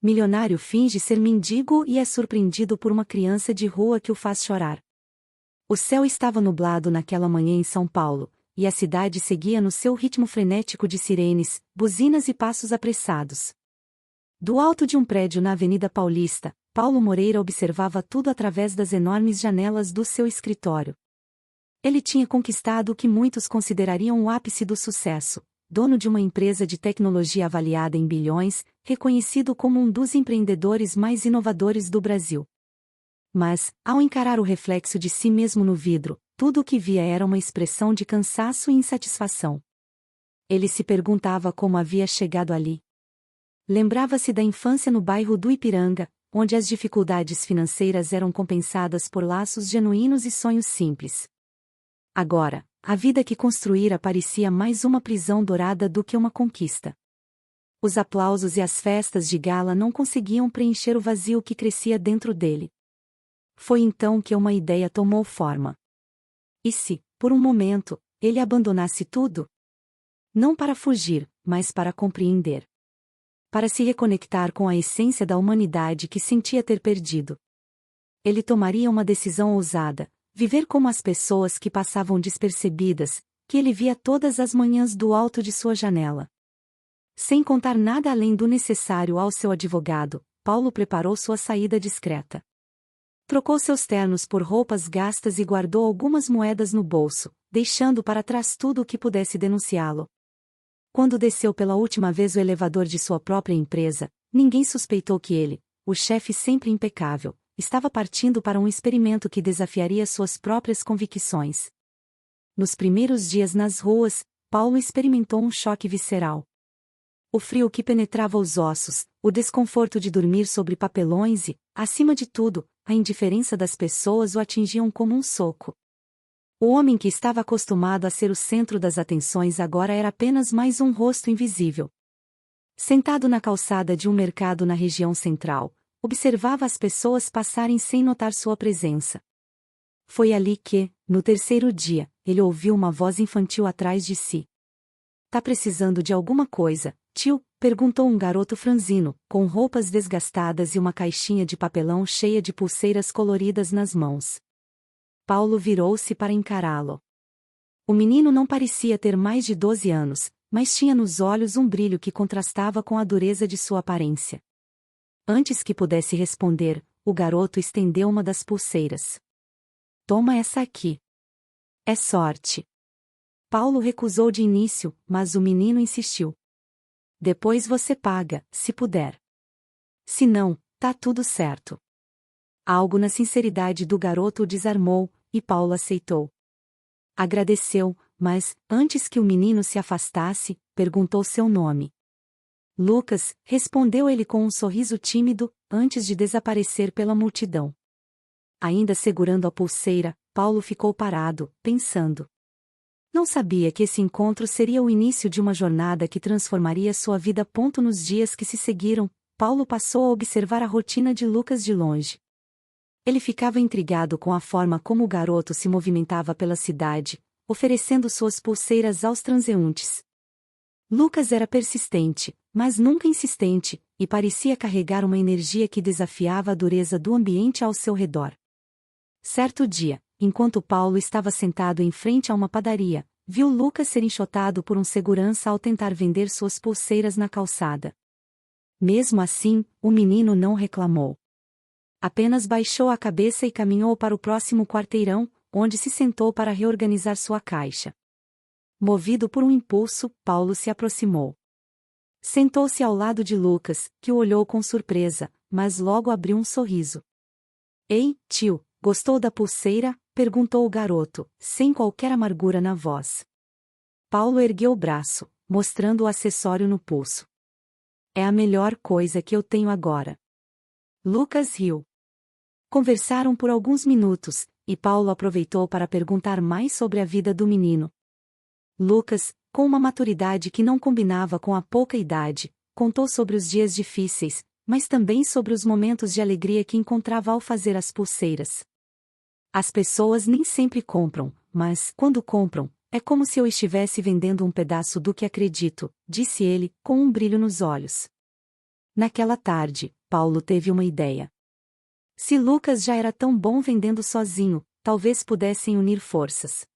Milionário finge ser mendigo e é surpreendido por uma criança de rua que o faz chorar. O céu estava nublado naquela manhã em São Paulo, e a cidade seguia no seu ritmo frenético de sirenes, buzinas e passos apressados. Do alto de um prédio na Avenida Paulista, Paulo Moreira observava tudo através das enormes janelas do seu escritório. Ele tinha conquistado o que muitos considerariam o ápice do sucesso, dono de uma empresa de tecnologia avaliada em bilhões, reconhecido como um dos empreendedores mais inovadores do Brasil. Mas, ao encarar o reflexo de si mesmo no vidro, tudo o que via era uma expressão de cansaço e insatisfação. Ele se perguntava como havia chegado ali. Lembrava-se da infância no bairro do Ipiranga, onde as dificuldades financeiras eram compensadas por laços genuínos e sonhos simples. Agora, a vida que construíra parecia mais uma prisão dourada do que uma conquista. Os aplausos e as festas de gala não conseguiam preencher o vazio que crescia dentro dele. Foi então que uma ideia tomou forma. E se, por um momento, ele abandonasse tudo? Não para fugir, mas para compreender. Para se reconectar com a essência da humanidade que sentia ter perdido. Ele tomaria uma decisão ousada, viver como as pessoas que passavam despercebidas, que ele via todas as manhãs do alto de sua janela. Sem contar nada além do necessário ao seu advogado, Paulo preparou sua saída discreta. Trocou seus ternos por roupas gastas e guardou algumas moedas no bolso, deixando para trás tudo o que pudesse denunciá-lo. Quando desceu pela última vez o elevador de sua própria empresa, ninguém suspeitou que ele, o chefe sempre impecável, estava partindo para um experimento que desafiaria suas próprias convicções. Nos primeiros dias nas ruas, Paulo experimentou um choque visceral. O frio que penetrava os ossos, o desconforto de dormir sobre papelões e, acima de tudo, a indiferença das pessoas o atingiam como um soco. O homem que estava acostumado a ser o centro das atenções agora era apenas mais um rosto invisível. Sentado na calçada de um mercado na região central, observava as pessoas passarem sem notar sua presença. Foi ali que, no terceiro dia, ele ouviu uma voz infantil atrás de si. "Tá precisando de alguma coisa, tio?", perguntou um garoto franzino, com roupas desgastadas e uma caixinha de papelão cheia de pulseiras coloridas nas mãos. Paulo virou-se para encará-lo. O menino não parecia ter mais de 12 anos, mas tinha nos olhos um brilho que contrastava com a dureza de sua aparência. Antes que pudesse responder, o garoto estendeu uma das pulseiras. "Toma essa aqui. É sorte." Paulo recusou de início, mas o menino insistiu. "Depois você paga, se puder. Se não, tá tudo certo." Algo na sinceridade do garoto o desarmou, e Paulo aceitou. Agradeceu, mas, antes que o menino se afastasse, perguntou seu nome. "Lucas", respondeu ele com um sorriso tímido, antes de desaparecer pela multidão. Ainda segurando a pulseira, Paulo ficou parado, pensando. Não sabia que esse encontro seria o início de uma jornada que transformaria sua vida. Nos dias que se seguiram, Paulo passou a observar a rotina de Lucas de longe. Ele ficava intrigado com a forma como o garoto se movimentava pela cidade, oferecendo suas pulseiras aos transeuntes. Lucas era persistente, mas nunca insistente, e parecia carregar uma energia que desafiava a dureza do ambiente ao seu redor. Certo dia, enquanto Paulo estava sentado em frente a uma padaria, viu Lucas ser enxotado por um segurança ao tentar vender suas pulseiras na calçada. Mesmo assim, o menino não reclamou. Apenas baixou a cabeça e caminhou para o próximo quarteirão, onde se sentou para reorganizar sua caixa. Movido por um impulso, Paulo se aproximou. Sentou-se ao lado de Lucas, que o olhou com surpresa, mas logo abriu um sorriso. "Ei, tio, gostou da pulseira?", perguntou o garoto, sem qualquer amargura na voz. Paulo ergueu o braço, mostrando o acessório no pulso. "É a melhor coisa que eu tenho agora." Lucas riu. Conversaram por alguns minutos, e Paulo aproveitou para perguntar mais sobre a vida do menino. Lucas, com uma maturidade que não combinava com a pouca idade, contou sobre os dias difíceis, mas também sobre os momentos de alegria que encontrava ao fazer as pulseiras. "As pessoas nem sempre compram, mas, quando compram, é como se eu estivesse vendendo um pedaço do que acredito", disse ele, com um brilho nos olhos. Naquela tarde, Paulo teve uma ideia. Se Lucas já era tão bom vendendo sozinho, talvez pudessem unir forças.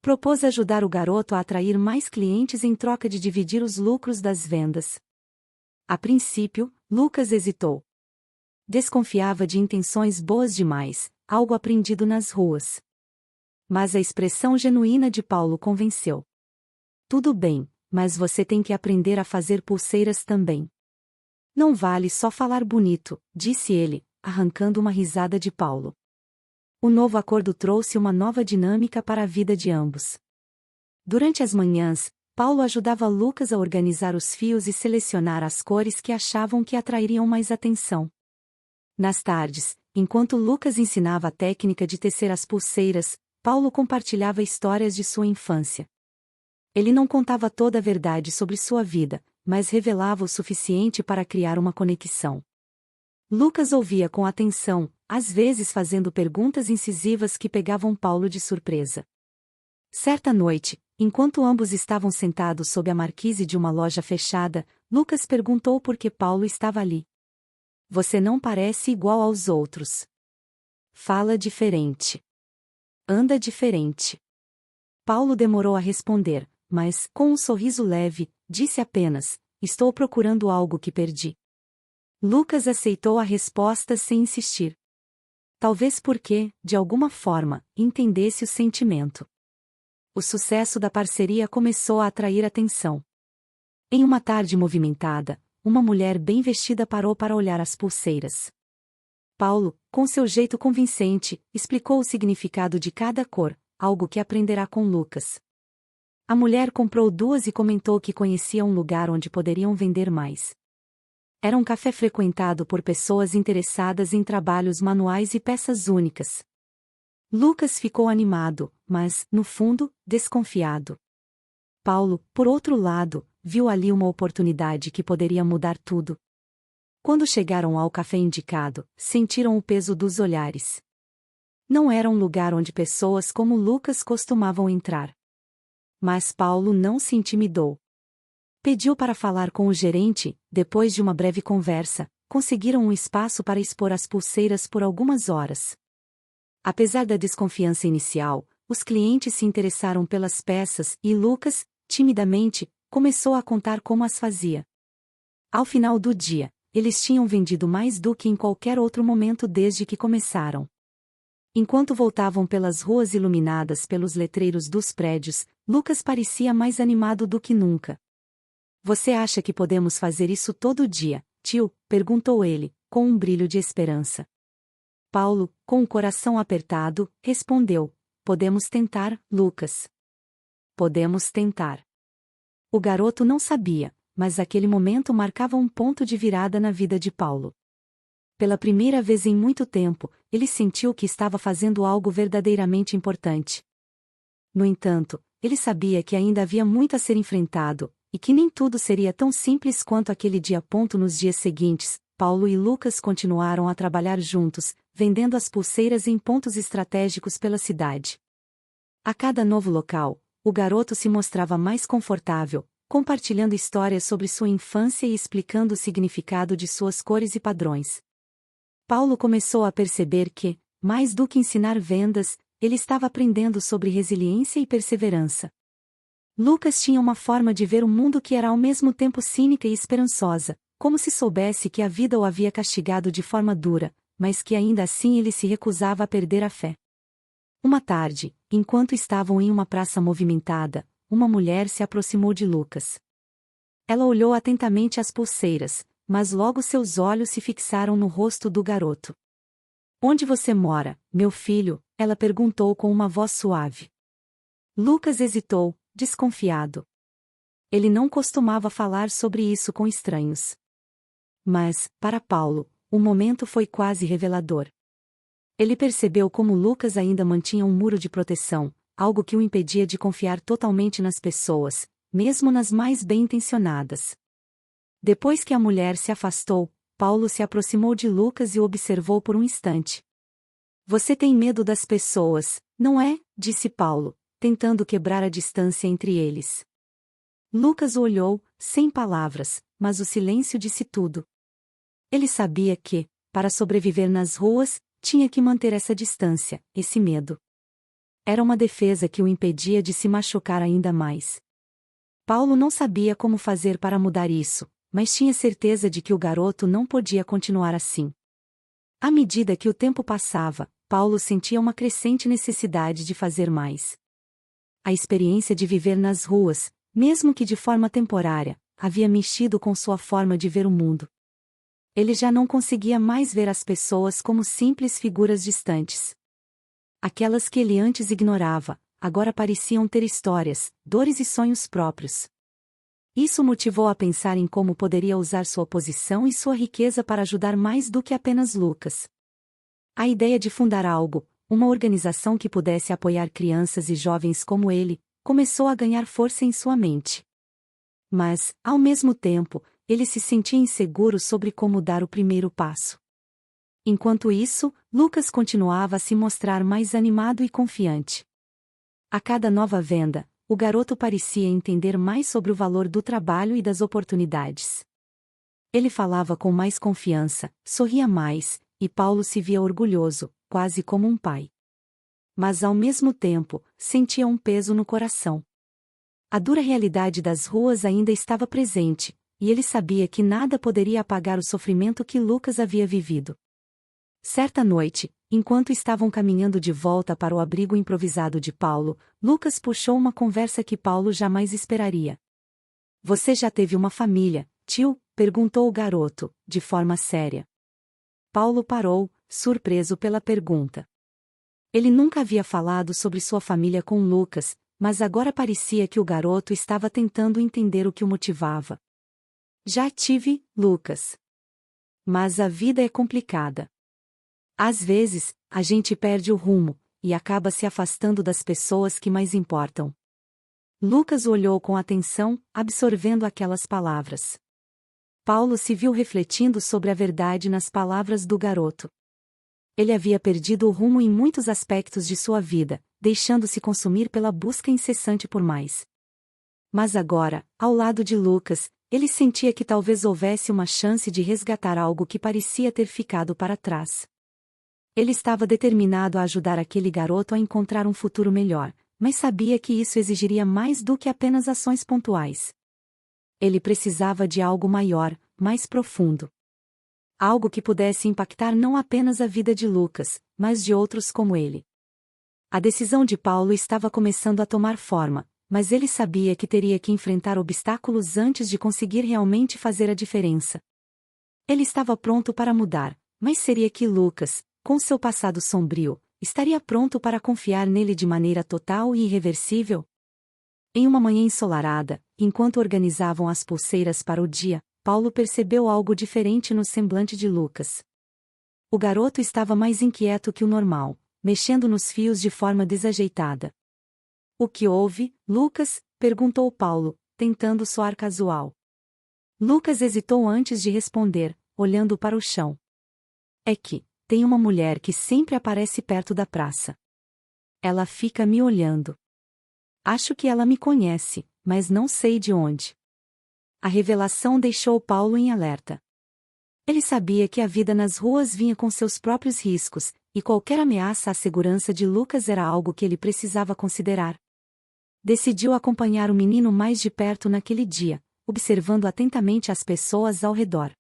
Propôs ajudar o garoto a atrair mais clientes em troca de dividir os lucros das vendas. A princípio, Lucas hesitou. Desconfiava de intenções boas demais, algo aprendido nas ruas. Mas a expressão genuína de Paulo convenceu. Tudo bem, mas você tem que aprender a fazer pulseiras também. Não vale só falar bonito, disse ele, arrancando uma risada de Paulo. O novo acordo trouxe uma nova dinâmica para a vida de ambos. Durante as manhãs, Paulo ajudava Lucas a organizar os fios e selecionar as cores que achavam que atrairiam mais atenção. Nas tardes, enquanto Lucas ensinava a técnica de tecer as pulseiras, Paulo compartilhava histórias de sua infância. Ele não contava toda a verdade sobre sua vida, mas revelava o suficiente para criar uma conexão. Lucas ouvia com atenção, às vezes fazendo perguntas incisivas que pegavam Paulo de surpresa. Certa noite, enquanto ambos estavam sentados sob a marquise de uma loja fechada, Lucas perguntou por que Paulo estava ali. Você não parece igual aos outros. Fala diferente. Anda diferente. Paulo demorou a responder, mas, com um sorriso leve, disse apenas: estou procurando algo que perdi. Lucas aceitou a resposta sem insistir. Talvez porque, de alguma forma, entendesse o sentimento. O sucesso da parceria começou a atrair atenção. Em uma tarde movimentada, uma mulher bem vestida parou para olhar as pulseiras. Paulo, com seu jeito convincente, explicou o significado de cada cor, algo que aprenderá com Lucas. A mulher comprou duas e comentou que conhecia um lugar onde poderiam vender mais. Era um café frequentado por pessoas interessadas em trabalhos manuais e peças únicas. Lucas ficou animado, mas, no fundo, desconfiado. Paulo, por outro lado, viu ali uma oportunidade que poderia mudar tudo. Quando chegaram ao café indicado, sentiram o peso dos olhares. Não era um lugar onde pessoas como Lucas costumavam entrar. Mas Paulo não se intimidou. Pediu para falar com o gerente. Depois de uma breve conversa, conseguiram um espaço para expor as pulseiras por algumas horas. Apesar da desconfiança inicial, os clientes se interessaram pelas peças e Lucas, timidamente, começou a contar como as fazia. Ao final do dia, eles tinham vendido mais do que em qualquer outro momento desde que começaram. Enquanto voltavam pelas ruas iluminadas pelos letreiros dos prédios, Lucas parecia mais animado do que nunca. Você acha que podemos fazer isso todo dia, tio? Perguntou ele, com um brilho de esperança. Paulo, com o coração apertado, respondeu: podemos tentar, Lucas. Podemos tentar. O garoto não sabia, mas aquele momento marcava um ponto de virada na vida de Paulo. Pela primeira vez em muito tempo, ele sentiu que estava fazendo algo verdadeiramente importante. No entanto, ele sabia que ainda havia muito a ser enfrentado, e que nem tudo seria tão simples quanto aquele dia. Nos dias seguintes, Paulo e Lucas continuaram a trabalhar juntos, vendendo as pulseiras em pontos estratégicos pela cidade. A cada novo local, o garoto se mostrava mais confortável, compartilhando histórias sobre sua infância e explicando o significado de suas cores e padrões. Paulo começou a perceber que, mais do que ensinar vendas, ele estava aprendendo sobre resiliência e perseverança. Lucas tinha uma forma de ver o mundo que era ao mesmo tempo cínica e esperançosa, como se soubesse que a vida o havia castigado de forma dura, mas que ainda assim ele se recusava a perder a fé. Uma tarde, enquanto estavam em uma praça movimentada, uma mulher se aproximou de Lucas. Ela olhou atentamente as pulseiras, mas logo seus olhos se fixaram no rosto do garoto. Onde você mora, meu filho? Ela perguntou com uma voz suave. Lucas hesitou, desconfiado. Ele não costumava falar sobre isso com estranhos. Mas, para Paulo, o momento foi quase revelador. Ele percebeu como Lucas ainda mantinha um muro de proteção, algo que o impedia de confiar totalmente nas pessoas, mesmo nas mais bem-intencionadas. Depois que a mulher se afastou, Paulo se aproximou de Lucas e o observou por um instante. Você tem medo das pessoas, não é? Disse Paulo, tentando quebrar a distância entre eles. Lucas o olhou, sem palavras, mas o silêncio disse tudo. Ele sabia que, para sobreviver nas ruas, tinha que manter essa distância, esse medo. Era uma defesa que o impedia de se machucar ainda mais. Paulo não sabia como fazer para mudar isso, mas tinha certeza de que o garoto não podia continuar assim. À medida que o tempo passava, Paulo sentia uma crescente necessidade de fazer mais. A experiência de viver nas ruas, mesmo que de forma temporária, havia mexido com sua forma de ver o mundo. Ele já não conseguia mais ver as pessoas como simples figuras distantes. Aquelas que ele antes ignorava, agora pareciam ter histórias, dores e sonhos próprios. Isso o motivou a pensar em como poderia usar sua posição e sua riqueza para ajudar mais do que apenas Lucas. A ideia de fundar algo, uma organização que pudesse apoiar crianças e jovens como ele, começou a ganhar força em sua mente. Mas, ao mesmo tempo, ele se sentia inseguro sobre como dar o primeiro passo. Enquanto isso, Lucas continuava a se mostrar mais animado e confiante. A cada nova venda, o garoto parecia entender mais sobre o valor do trabalho e das oportunidades. Ele falava com mais confiança, sorria mais, e Paulo se via orgulhoso, quase como um pai. Mas ao mesmo tempo, sentia um peso no coração. A dura realidade das ruas ainda estava presente, e ele sabia que nada poderia apagar o sofrimento que Lucas havia vivido. Certa noite, enquanto estavam caminhando de volta para o abrigo improvisado de Paulo, Lucas puxou uma conversa que Paulo jamais esperaria. "Você já teve uma família, tio?" perguntou o garoto, de forma séria. Paulo parou, surpreso pela pergunta. Ele nunca havia falado sobre sua família com Lucas, mas agora parecia que o garoto estava tentando entender o que o motivava. "Já tive, Lucas. Mas a vida é complicada. Às vezes, a gente perde o rumo, e acaba se afastando das pessoas que mais importam." Lucas olhou com atenção, absorvendo aquelas palavras. Paulo se viu refletindo sobre a verdade nas palavras do garoto. Ele havia perdido o rumo em muitos aspectos de sua vida, deixando-se consumir pela busca incessante por mais. Mas agora, ao lado de Lucas, ele sentia que talvez houvesse uma chance de resgatar algo que parecia ter ficado para trás. Ele estava determinado a ajudar aquele garoto a encontrar um futuro melhor, mas sabia que isso exigiria mais do que apenas ações pontuais. Ele precisava de algo maior, mais profundo. Algo que pudesse impactar não apenas a vida de Lucas, mas de outros como ele. A decisão de Paulo estava começando a tomar forma, mas ele sabia que teria que enfrentar obstáculos antes de conseguir realmente fazer a diferença. Ele estava pronto para mudar, mas seria que Lucas, com seu passado sombrio, estaria pronto para confiar nele de maneira total e irreversível? Em uma manhã ensolarada, enquanto organizavam as pulseiras para o dia, Paulo percebeu algo diferente no semblante de Lucas. O garoto estava mais inquieto que o normal, mexendo nos fios de forma desajeitada. "O que houve, Lucas?" perguntou Paulo, tentando soar casual. Lucas hesitou antes de responder, olhando para o chão. "É que tem uma mulher que sempre aparece perto da praça. Ela fica me olhando. Acho que ela me conhece, mas não sei de onde." A revelação deixou Paulo em alerta. Ele sabia que a vida nas ruas vinha com seus próprios riscos, e qualquer ameaça à segurança de Lucas era algo que ele precisava considerar. Decidiu acompanhar o menino mais de perto naquele dia, observando atentamente as pessoas ao redor.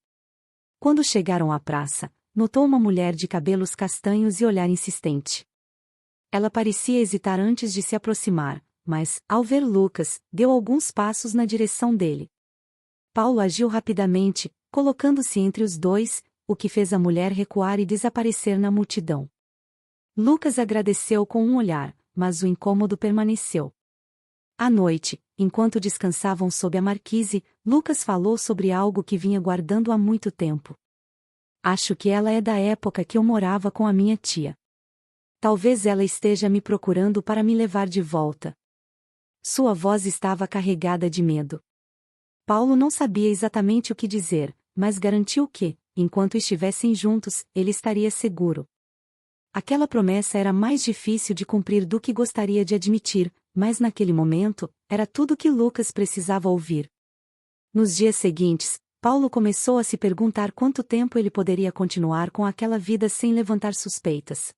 Quando chegaram à praça, notou uma mulher de cabelos castanhos e olhar insistente. Ela parecia hesitar antes de se aproximar, mas, ao ver Lucas, deu alguns passos na direção dele. Paulo agiu rapidamente, colocando-se entre os dois, o que fez a mulher recuar e desaparecer na multidão. Lucas agradeceu com um olhar, mas o incômodo permaneceu. À noite, enquanto descansavam sob a marquise, Lucas falou sobre algo que vinha guardando há muito tempo. "Acho que ela é da época que eu morava com a minha tia. Talvez ela esteja me procurando para me levar de volta." Sua voz estava carregada de medo. Paulo não sabia exatamente o que dizer, mas garantiu que, enquanto estivessem juntos, ele estaria seguro. Aquela promessa era mais difícil de cumprir do que gostaria de admitir, mas naquele momento, era tudo que Lucas precisava ouvir. Nos dias seguintes, Paulo começou a se perguntar quanto tempo ele poderia continuar com aquela vida sem levantar suspeitas.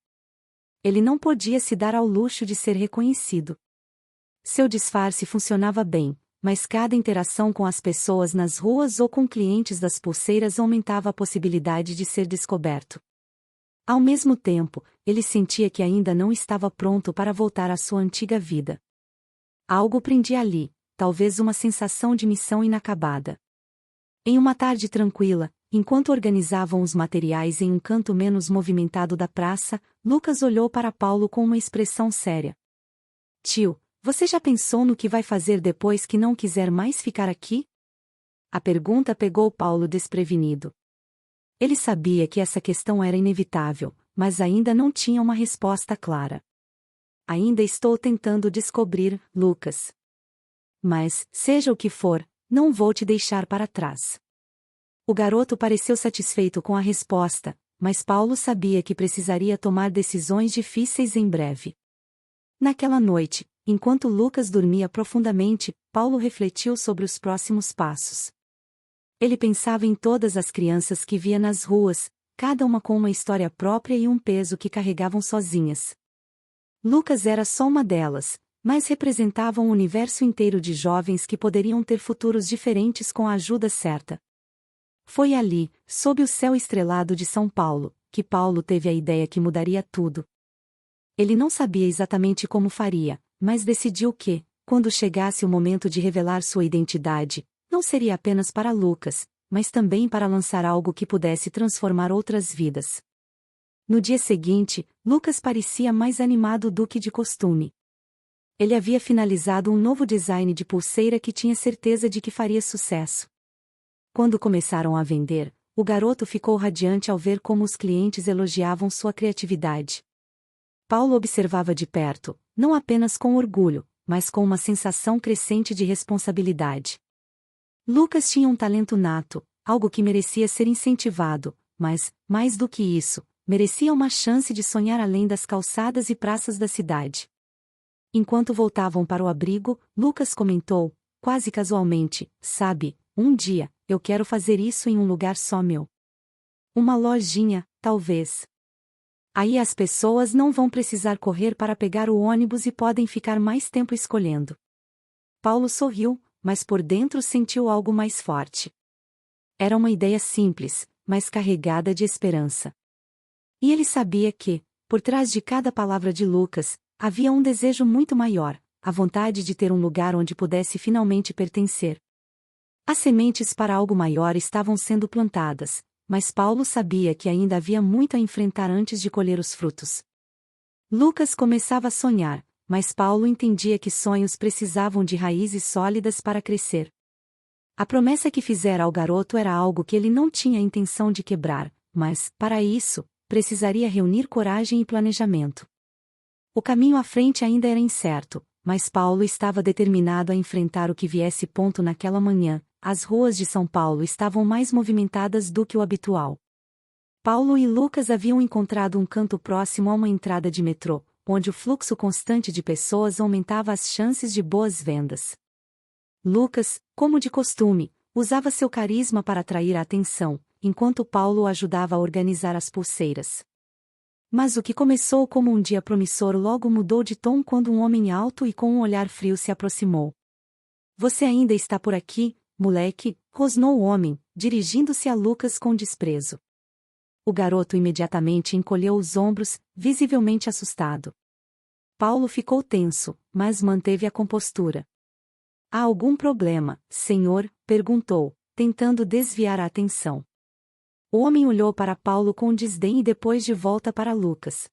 Ele não podia se dar ao luxo de ser reconhecido. Seu disfarce funcionava bem, mas cada interação com as pessoas nas ruas ou com clientes das pulseiras aumentava a possibilidade de ser descoberto. Ao mesmo tempo, ele sentia que ainda não estava pronto para voltar à sua antiga vida. Algo prendia ali, talvez uma sensação de missão inacabada. Em uma tarde tranquila, enquanto organizavam os materiais em um canto menos movimentado da praça, Lucas olhou para Paulo com uma expressão séria. Tio, você já pensou no que vai fazer depois que não quiser mais ficar aqui? A pergunta pegou Paulo desprevenido. Ele sabia que essa questão era inevitável, mas ainda não tinha uma resposta clara. Ainda estou tentando descobrir, Lucas. Mas, seja o que for, não vou te deixar para trás. O garoto pareceu satisfeito com a resposta, mas Paulo sabia que precisaria tomar decisões difíceis em breve. Naquela noite, enquanto Lucas dormia profundamente, Paulo refletiu sobre os próximos passos. Ele pensava em todas as crianças que via nas ruas, cada uma com uma história própria e um peso que carregavam sozinhas. Lucas era só uma delas, mas representava um universo inteiro de jovens que poderiam ter futuros diferentes com a ajuda certa. Foi ali, sob o céu estrelado de São Paulo, que Paulo teve a ideia que mudaria tudo. Ele não sabia exatamente como faria, mas decidiu que, quando chegasse o momento de revelar sua identidade, não seria apenas para Lucas, mas também para lançar algo que pudesse transformar outras vidas. No dia seguinte, Lucas parecia mais animado do que de costume. Ele havia finalizado um novo design de pulseira que tinha certeza de que faria sucesso. Quando começaram a vender, o garoto ficou radiante ao ver como os clientes elogiavam sua criatividade. Paulo observava de perto, não apenas com orgulho, mas com uma sensação crescente de responsabilidade. Lucas tinha um talento nato, algo que merecia ser incentivado, mas, mais do que isso, merecia uma chance de sonhar além das calçadas e praças da cidade. Enquanto voltavam para o abrigo, Lucas comentou, quase casualmente, sabe, um dia, eu quero fazer isso em um lugar só meu. Uma lojinha, talvez. Aí as pessoas não vão precisar correr para pegar o ônibus e podem ficar mais tempo escolhendo. Paulo sorriu, mas por dentro sentiu algo mais forte. Era uma ideia simples, mas carregada de esperança. E ele sabia que, por trás de cada palavra de Lucas, havia um desejo muito maior, a vontade de ter um lugar onde pudesse finalmente pertencer. As sementes para algo maior estavam sendo plantadas, mas Paulo sabia que ainda havia muito a enfrentar antes de colher os frutos. Lucas começava a sonhar, mas Paulo entendia que sonhos precisavam de raízes sólidas para crescer. A promessa que fizera ao garoto era algo que ele não tinha a intenção de quebrar, mas, para isso, precisaria reunir coragem e planejamento. O caminho à frente ainda era incerto, mas Paulo estava determinado a enfrentar o que viesse. Naquela manhã, as ruas de São Paulo estavam mais movimentadas do que o habitual. Paulo e Lucas haviam encontrado um canto próximo a uma entrada de metrô, onde o fluxo constante de pessoas aumentava as chances de boas vendas. Lucas, como de costume, usava seu carisma para atrair a atenção, enquanto Paulo o ajudava a organizar as pulseiras. Mas o que começou como um dia promissor logo mudou de tom quando um homem alto e com um olhar frio se aproximou. Você ainda está por aqui, moleque? Rosnou o homem, dirigindo-se a Lucas com desprezo. O garoto imediatamente encolheu os ombros, visivelmente assustado. Paulo ficou tenso, mas manteve a compostura. Há algum problema, senhor? Perguntou, tentando desviar a atenção. O homem olhou para Paulo com desdém e depois de volta para Lucas.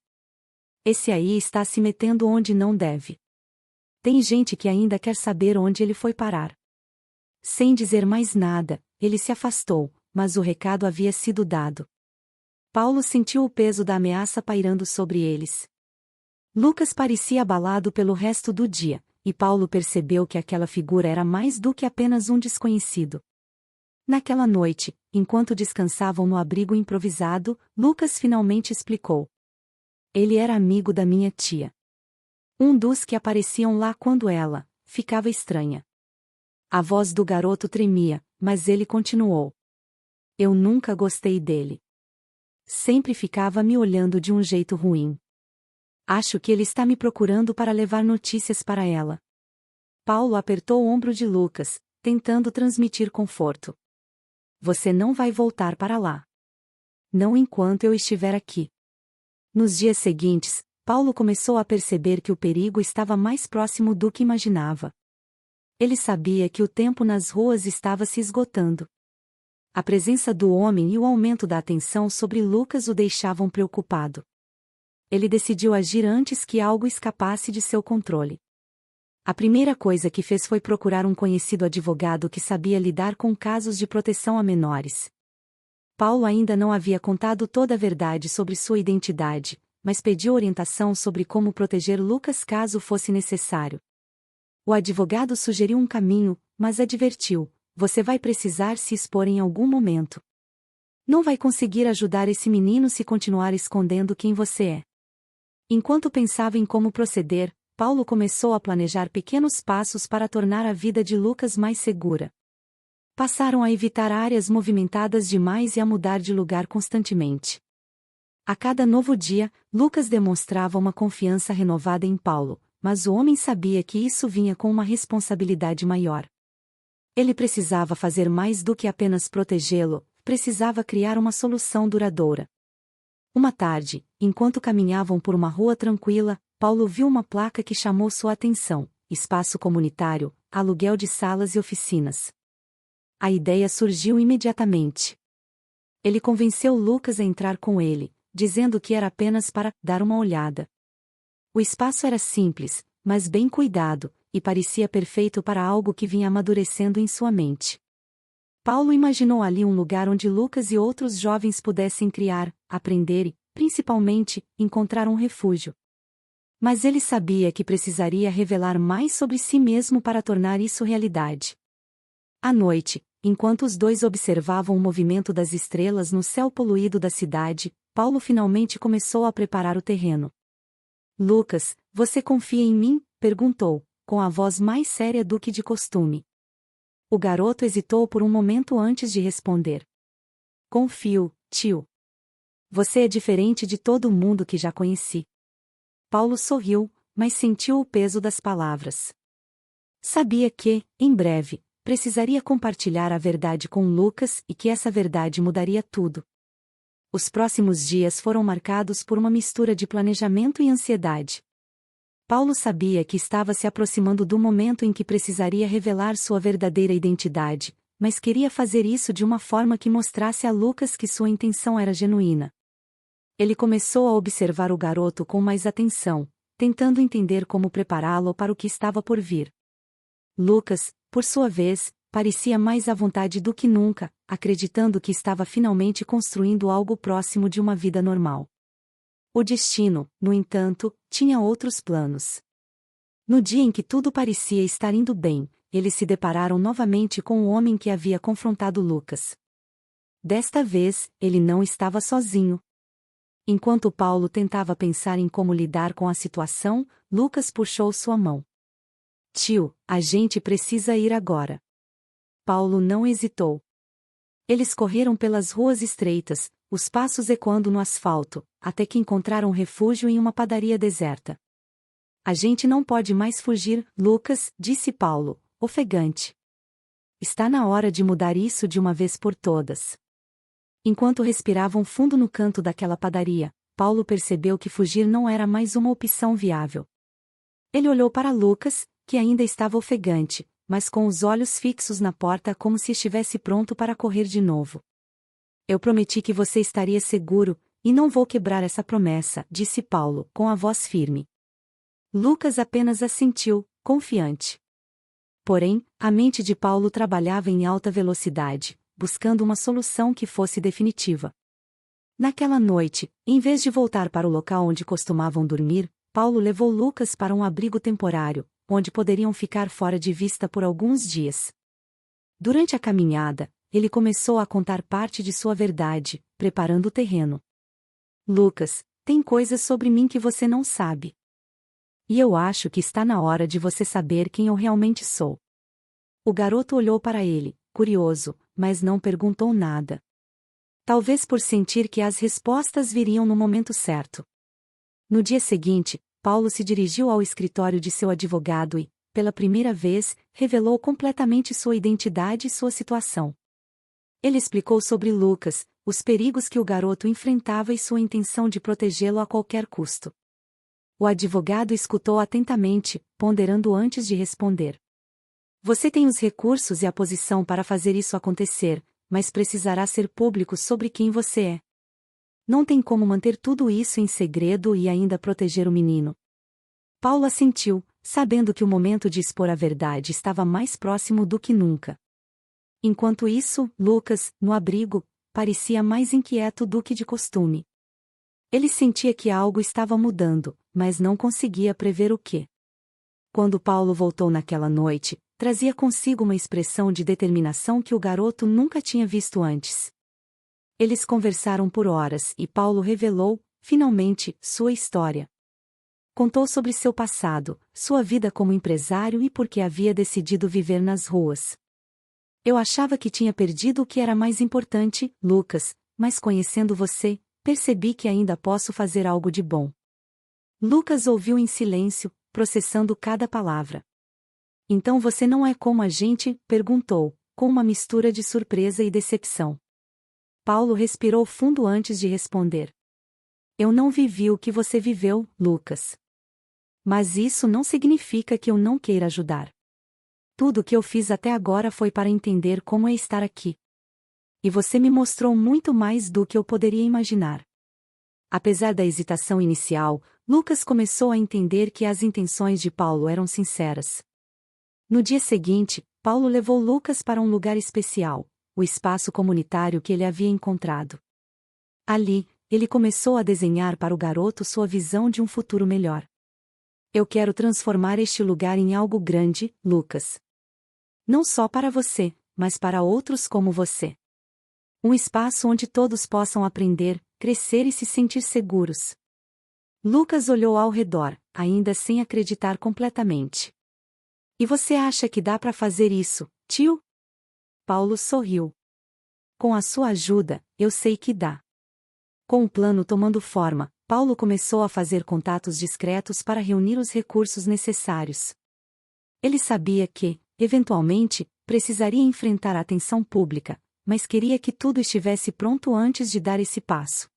Esse aí está se metendo onde não deve. Tem gente que ainda quer saber onde ele foi parar. Sem dizer mais nada, ele se afastou, mas o recado havia sido dado. Paulo sentiu o peso da ameaça pairando sobre eles. Lucas parecia abalado pelo resto do dia, e Paulo percebeu que aquela figura era mais do que apenas um desconhecido. Naquela noite, enquanto descansavam no abrigo improvisado, Lucas finalmente explicou. Ele era amigo da minha tia. Um dos que apareciam lá quando ela ficava estranha. A voz do garoto tremia, mas ele continuou. Eu nunca gostei dele. Sempre ficava me olhando de um jeito ruim. Acho que ele está me procurando para levar notícias para ela. Paulo apertou o ombro de Lucas, tentando transmitir conforto. Você não vai voltar para lá. Não enquanto eu estiver aqui. Nos dias seguintes, Paulo começou a perceber que o perigo estava mais próximo do que imaginava. Ele sabia que o tempo nas ruas estava se esgotando. A presença do homem e o aumento da atenção sobre Lucas o deixavam preocupado. Ele decidiu agir antes que algo escapasse de seu controle. A primeira coisa que fez foi procurar um conhecido advogado que sabia lidar com casos de proteção a menores. Paulo ainda não havia contado toda a verdade sobre sua identidade, mas pediu orientação sobre como proteger Lucas caso fosse necessário. O advogado sugeriu um caminho, mas advertiu: você vai precisar se expor em algum momento. Não vai conseguir ajudar esse menino se continuar escondendo quem você é. Enquanto pensava em como proceder, Paulo começou a planejar pequenos passos para tornar a vida de Lucas mais segura. Passaram a evitar áreas movimentadas demais e a mudar de lugar constantemente. A cada novo dia, Lucas demonstrava uma confiança renovada em Paulo, mas o homem sabia que isso vinha com uma responsabilidade maior. Ele precisava fazer mais do que apenas protegê-lo, precisava criar uma solução duradoura. Uma tarde, enquanto caminhavam por uma rua tranquila, Paulo viu uma placa que chamou sua atenção: espaço comunitário, aluguel de salas e oficinas. A ideia surgiu imediatamente. Ele convenceu Lucas a entrar com ele, dizendo que era apenas para dar uma olhada. O espaço era simples, mas bem cuidado, e parecia perfeito para algo que vinha amadurecendo em sua mente. Paulo imaginou ali um lugar onde Lucas e outros jovens pudessem criar, aprender e, principalmente, encontrar um refúgio. Mas ele sabia que precisaria revelar mais sobre si mesmo para tornar isso realidade. À noite, enquanto os dois observavam o movimento das estrelas no céu poluído da cidade, Paulo finalmente começou a preparar o terreno. Lucas, você confia em mim? Perguntou, com a voz mais séria do que de costume. O garoto hesitou por um momento antes de responder. Confio, tio. Você é diferente de todo mundo que já conheci. Paulo sorriu, mas sentiu o peso das palavras. Sabia que, em breve, precisaria compartilhar a verdade com Lucas e que essa verdade mudaria tudo. Os próximos dias foram marcados por uma mistura de planejamento e ansiedade. Paulo sabia que estava se aproximando do momento em que precisaria revelar sua verdadeira identidade, mas queria fazer isso de uma forma que mostrasse a Lucas que sua intenção era genuína. Ele começou a observar o garoto com mais atenção, tentando entender como prepará-lo para o que estava por vir. Lucas, por sua vez, parecia mais à vontade do que nunca, acreditando que estava finalmente construindo algo próximo de uma vida normal. O destino, no entanto, tinha outros planos. No dia em que tudo parecia estar indo bem, eles se depararam novamente com o homem que havia confrontado Lucas. Desta vez, ele não estava sozinho. Enquanto Paulo tentava pensar em como lidar com a situação, Lucas puxou sua mão. Tio, a gente precisa ir agora. Paulo não hesitou. Eles correram pelas ruas estreitas, os passos ecoando no asfalto, até que encontraram refúgio em uma padaria deserta. A gente não pode mais fugir, Lucas, disse Paulo, ofegante. Está na hora de mudar isso de uma vez por todas. Enquanto respiravam fundo no canto daquela padaria, Paulo percebeu que fugir não era mais uma opção viável. Ele olhou para Lucas, que ainda estava ofegante, mas com os olhos fixos na porta como se estivesse pronto para correr de novo. Eu prometi que você estaria seguro, e não vou quebrar essa promessa, disse Paulo, com a voz firme. Lucas apenas assentiu, confiante. Porém, a mente de Paulo trabalhava em alta velocidade, buscando uma solução que fosse definitiva. Naquela noite, em vez de voltar para o local onde costumavam dormir, Paulo levou Lucas para um abrigo temporário, onde poderiam ficar fora de vista por alguns dias. Durante a caminhada, ele começou a contar parte de sua verdade, preparando o terreno. Lucas, tem coisas sobre mim que você não sabe. E eu acho que está na hora de você saber quem eu realmente sou. O garoto olhou para ele, curioso, mas não perguntou nada. talvez por sentir que as respostas viriam no momento certo. No dia seguinte, Paulo se dirigiu ao escritório de seu advogado e, pela primeira vez, revelou completamente sua identidade e sua situação. Ele explicou sobre Lucas, os perigos que o garoto enfrentava e sua intenção de protegê-lo a qualquer custo. O advogado escutou atentamente, ponderando antes de responder. Você tem os recursos e a posição para fazer isso acontecer, mas precisará ser público sobre quem você é. Não tem como manter tudo isso em segredo e ainda proteger o menino. Paulo assentiu, sabendo que o momento de expor a verdade estava mais próximo do que nunca. Enquanto isso, Lucas, no abrigo, parecia mais inquieto do que de costume. Ele sentia que algo estava mudando, mas não conseguia prever o que. Quando Paulo voltou naquela noite, trazia consigo uma expressão de determinação que o garoto nunca tinha visto antes. Eles conversaram por horas e Paulo revelou, finalmente, sua história. Contou sobre seu passado, sua vida como empresário e por que havia decidido viver nas ruas. Eu achava que tinha perdido o que era mais importante, Lucas, mas conhecendo você, percebi que ainda posso fazer algo de bom. Lucas ouviu em silêncio, processando cada palavra. Então você não é como a gente? Perguntou, com uma mistura de surpresa e decepção. Paulo respirou fundo antes de responder. Eu não vivi o que você viveu, Lucas. Mas isso não significa que eu não queira ajudar. Tudo o que eu fiz até agora foi para entender como é estar aqui. E você me mostrou muito mais do que eu poderia imaginar. Apesar da hesitação inicial, Lucas começou a entender que as intenções de Paulo eram sinceras. No dia seguinte, Paulo levou Lucas para um lugar especial, o espaço comunitário que ele havia encontrado. Ali, ele começou a desenhar para o garoto sua visão de um futuro melhor. Eu quero transformar este lugar em algo grande, Lucas. Não só para você, mas para outros como você. Um espaço onde todos possam aprender, crescer e se sentir seguros. Lucas olhou ao redor, ainda sem acreditar completamente. E você acha que dá para fazer isso, tio? Paulo sorriu. Com a sua ajuda, eu sei que dá. Com o plano tomando forma, Paulo começou a fazer contatos discretos para reunir os recursos necessários. Ele sabia que, eventualmente, precisaria enfrentar a atenção pública, mas queria que tudo estivesse pronto antes de dar esse passo.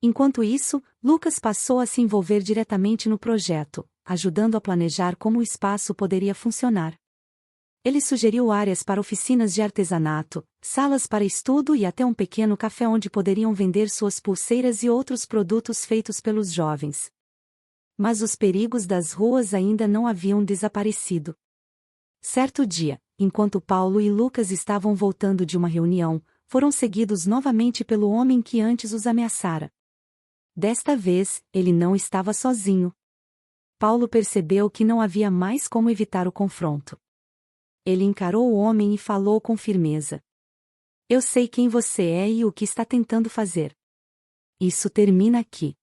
Enquanto isso, Lucas passou a se envolver diretamente no projeto, ajudando a planejar como o espaço poderia funcionar. Ele sugeriu áreas para oficinas de artesanato, salas para estudo e até um pequeno café onde poderiam vender suas pulseiras e outros produtos feitos pelos jovens. Mas os perigos das ruas ainda não haviam desaparecido. Certo dia, enquanto Paulo e Lucas estavam voltando de uma reunião, foram seguidos novamente pelo homem que antes os ameaçara. Desta vez, ele não estava sozinho. Paulo percebeu que não havia mais como evitar o confronto. Ele encarou o homem e falou com firmeza. Eu sei quem você é e o que está tentando fazer. Isso termina aqui.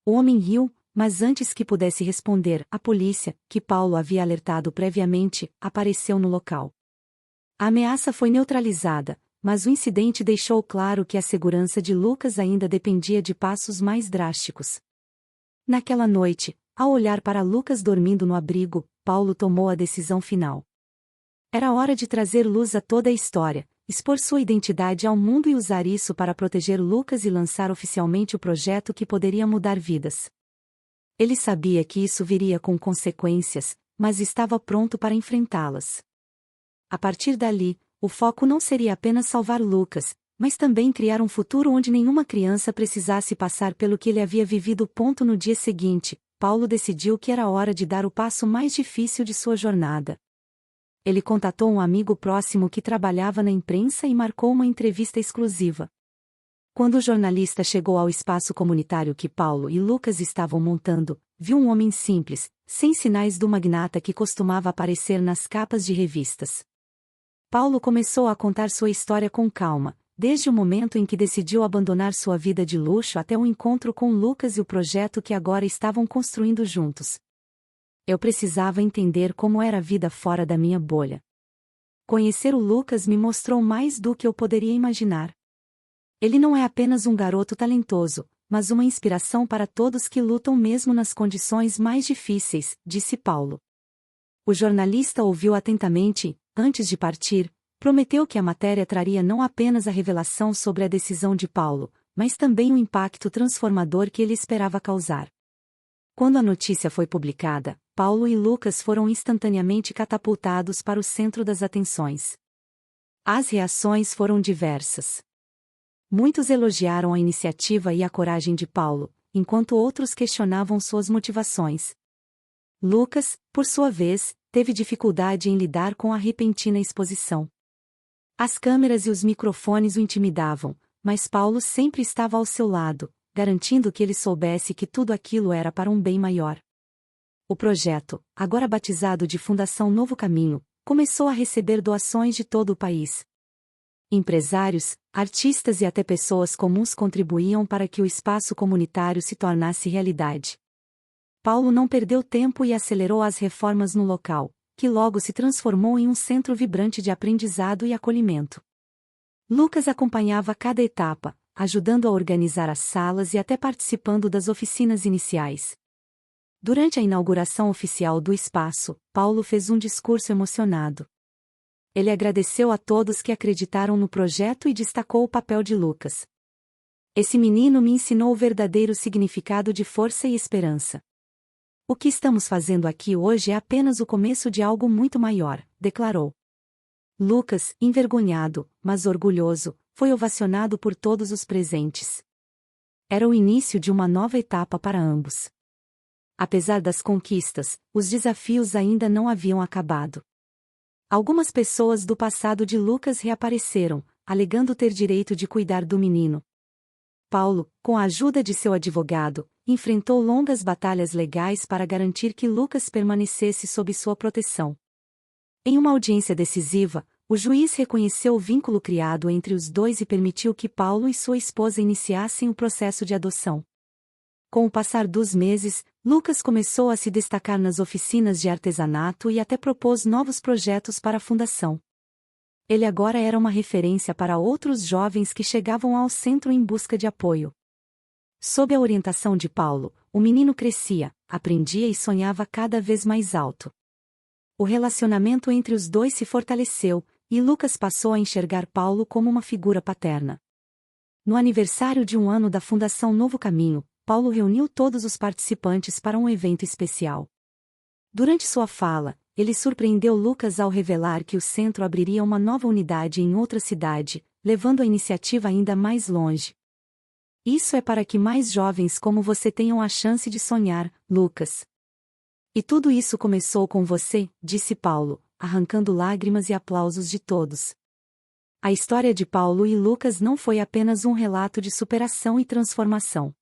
O homem riu, mas antes que pudesse responder, a polícia, que Paulo havia alertado previamente, apareceu no local. A ameaça foi neutralizada, mas o incidente deixou claro que a segurança de Lucas ainda dependia de passos mais drásticos. Naquela noite, ao olhar para Lucas dormindo no abrigo, Paulo tomou a decisão final. Era hora de trazer luz a toda a história, expor sua identidade ao mundo e usar isso para proteger Lucas e lançar oficialmente o projeto que poderia mudar vidas. Ele sabia que isso viria com consequências, mas estava pronto para enfrentá-las. A partir dali, o foco não seria apenas salvar Lucas, mas também criar um futuro onde nenhuma criança precisasse passar pelo que ele havia vivido. No dia seguinte, Paulo decidiu que era hora de dar o passo mais difícil de sua jornada. Ele contatou um amigo próximo que trabalhava na imprensa e marcou uma entrevista exclusiva. Quando o jornalista chegou ao espaço comunitário que Paulo e Lucas estavam montando, viu um homem simples, sem sinais do magnata que costumava aparecer nas capas de revistas. Paulo começou a contar sua história com calma, desde o momento em que decidiu abandonar sua vida de luxo até o encontro com Lucas e o projeto que agora estavam construindo juntos. Eu precisava entender como era a vida fora da minha bolha. Conhecer o Lucas me mostrou mais do que eu poderia imaginar. Ele não é apenas um garoto talentoso, mas uma inspiração para todos que lutam mesmo nas condições mais difíceis, disse Paulo. O jornalista ouviu atentamente e, antes de partir, prometeu que a matéria traria não apenas a revelação sobre a decisão de Paulo, mas também o impacto transformador que ele esperava causar. Quando a notícia foi publicada, Paulo e Lucas foram instantaneamente catapultados para o centro das atenções. As reações foram diversas. Muitos elogiaram a iniciativa e a coragem de Paulo, enquanto outros questionavam suas motivações. Lucas, por sua vez, teve dificuldade em lidar com a repentina exposição. As câmeras e os microfones o intimidavam, mas Paulo sempre estava ao seu lado, garantindo que ele soubesse que tudo aquilo era para um bem maior. O projeto, agora batizado de Fundação Novo Caminho, começou a receber doações de todo o país. Empresários, artistas e até pessoas comuns contribuíam para que o espaço comunitário se tornasse realidade. Paulo não perdeu tempo e acelerou as reformas no local, que logo se transformou em um centro vibrante de aprendizado e acolhimento. Lucas acompanhava cada etapa, ajudando a organizar as salas e até participando das oficinas iniciais. Durante a inauguração oficial do espaço, Paulo fez um discurso emocionado. Ele agradeceu a todos que acreditaram no projeto e destacou o papel de Lucas. Esse menino me ensinou o verdadeiro significado de força e esperança. O que estamos fazendo aqui hoje é apenas o começo de algo muito maior, declarou. Lucas, envergonhado, mas orgulhoso, foi ovacionado por todos os presentes. Era o início de uma nova etapa para ambos. Apesar das conquistas, os desafios ainda não haviam acabado. Algumas pessoas do passado de Lucas reapareceram, alegando ter direito de cuidar do menino. Paulo, com a ajuda de seu advogado, enfrentou longas batalhas legais para garantir que Lucas permanecesse sob sua proteção. Em uma audiência decisiva, o juiz reconheceu o vínculo criado entre os dois e permitiu que Paulo e sua esposa iniciassem o processo de adoção. Com o passar dos meses, Lucas começou a se destacar nas oficinas de artesanato e até propôs novos projetos para a fundação. Ele agora era uma referência para outros jovens que chegavam ao centro em busca de apoio. Sob a orientação de Paulo, o menino crescia, aprendia e sonhava cada vez mais alto. O relacionamento entre os dois se fortaleceu, e Lucas passou a enxergar Paulo como uma figura paterna. No aniversário de 1 ano da Fundação Novo Caminho, Paulo reuniu todos os participantes para um evento especial. Durante sua fala, ele surpreendeu Lucas ao revelar que o centro abriria uma nova unidade em outra cidade, levando a iniciativa ainda mais longe. Isso é para que mais jovens como você tenham a chance de sonhar, Lucas. E tudo isso começou com você, disse Paulo, arrancando lágrimas e aplausos de todos. A história de Paulo e Lucas não foi apenas um relato de superação e transformação.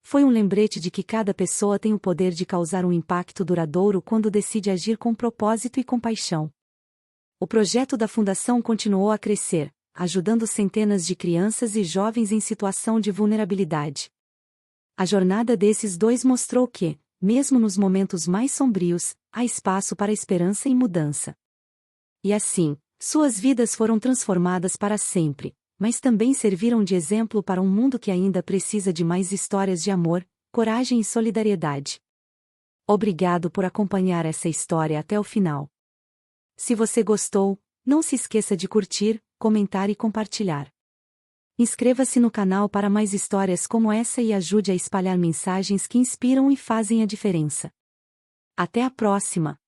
Foi um lembrete de que cada pessoa tem o poder de causar um impacto duradouro quando decide agir com propósito e compaixão. O projeto da Fundação continuou a crescer, ajudando centenas de crianças e jovens em situação de vulnerabilidade. A jornada desses dois mostrou que, mesmo nos momentos mais sombrios, há espaço para esperança e mudança. E assim, suas vidas foram transformadas para sempre, mas também serviram de exemplo para um mundo que ainda precisa de mais histórias de amor, coragem e solidariedade. Obrigado por acompanhar essa história até o final. Se você gostou, não se esqueça de curtir, comentar e compartilhar. Inscreva-se no canal para mais histórias como essa e ajude a espalhar mensagens que inspiram e fazem a diferença. Até a próxima!